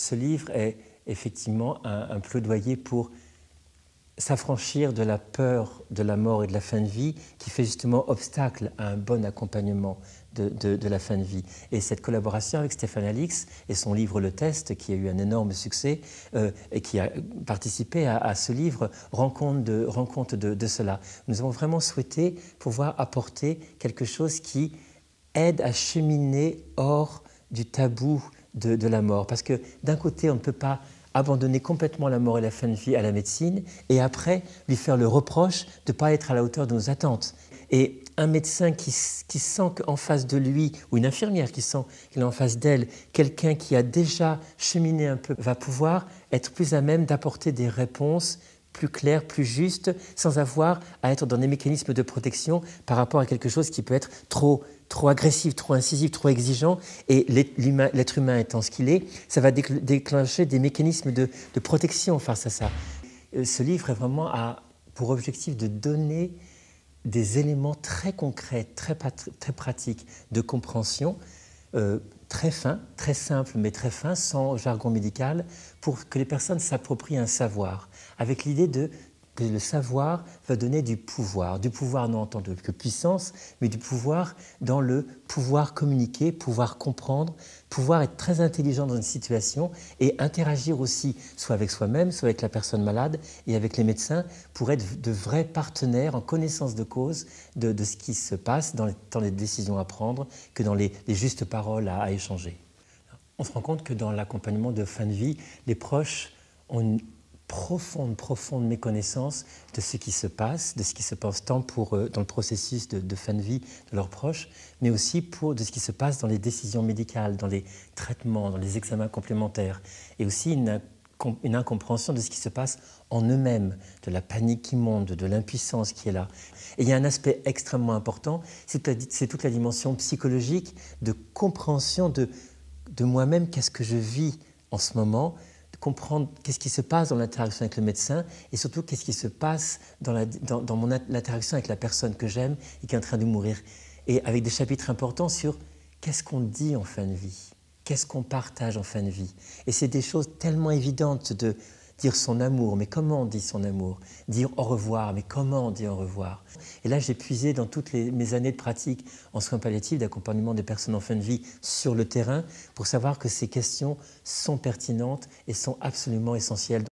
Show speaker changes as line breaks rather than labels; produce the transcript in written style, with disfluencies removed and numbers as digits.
Ce livre est effectivement un plaidoyer pour s'affranchir de la peur de la mort et de la fin de vie qui fait justement obstacle à un bon accompagnement de la fin de vie. Et cette collaboration avec Stéphane Alix et son livre Le Test, qui a eu un énorme succès et qui a participé à ce livre, rend compte de cela. Nous avons vraiment souhaité pouvoir apporter quelque chose qui aide à cheminer hors du tabou de la mort. Parce que d'un côté, on ne peut pas abandonner complètement la mort et la fin de vie à la médecine et après lui faire le reproche de ne pas être à la hauteur de nos attentes. Et un médecin qui sent qu'en face de lui, ou une infirmière qui sent qu'il est en face d'elle, quelqu'un qui a déjà cheminé un peu, va pouvoir être plus à même d'apporter des réponses plus claires, plus justes, sans avoir à être dans des mécanismes de protection par rapport à quelque chose qui peut être trop agressif, trop incisif, trop exigeant. Et l'être humain étant ce qu'il est, ça va déclencher des mécanismes de protection face à ça. Ce livre est vraiment pour objectif de donner des éléments très concrets, très pratiques de compréhension, très fins, très simples, mais très fins, sans jargon médical, pour que les personnes s'approprient un savoir, avec l'idée que le savoir va donner du pouvoir non en tant que puissance, mais du pouvoir dans le pouvoir communiquer, pouvoir comprendre, pouvoir être très intelligent dans une situation et interagir aussi, soit avec soi-même, soit avec la personne malade et avec les médecins, pour être de vrais partenaires en connaissance de cause de ce qui se passe dans les décisions à prendre, que dans les justes paroles à échanger. On se rend compte que dans l'accompagnement de fin de vie, les proches ont une profonde méconnaissance de ce qui se passe, de ce qui se passe tant dans le processus de fin de vie de leurs proches, mais aussi de ce qui se passe dans les décisions médicales, dans les traitements, dans les examens complémentaires, et aussi une incompréhension de ce qui se passe en eux-mêmes, de la panique qui monte, de l'impuissance qui est là. Et il y a un aspect extrêmement important, c'est toute la dimension psychologique de compréhension de moi-même, qu'est-ce que je vis en ce moment, comprendre qu'est-ce qui se passe dans l'interaction avec le médecin et surtout qu'est-ce qui se passe dans l'interaction avec la personne que j'aime et qui est en train de mourir. Et avec des chapitres importants sur qu'est-ce qu'on dit en fin de vie, qu'est-ce qu'on partage en fin de vie. Et c'est des choses tellement évidentes de dire son amour, mais comment on dit son amour? Dire au revoir, mais comment on dit au revoir? Et là, j'ai puisé dans toutes mes années de pratique en soins palliatifs, d'accompagnement des personnes en fin de vie sur le terrain, pour savoir que ces questions sont pertinentes et sont absolument essentielles.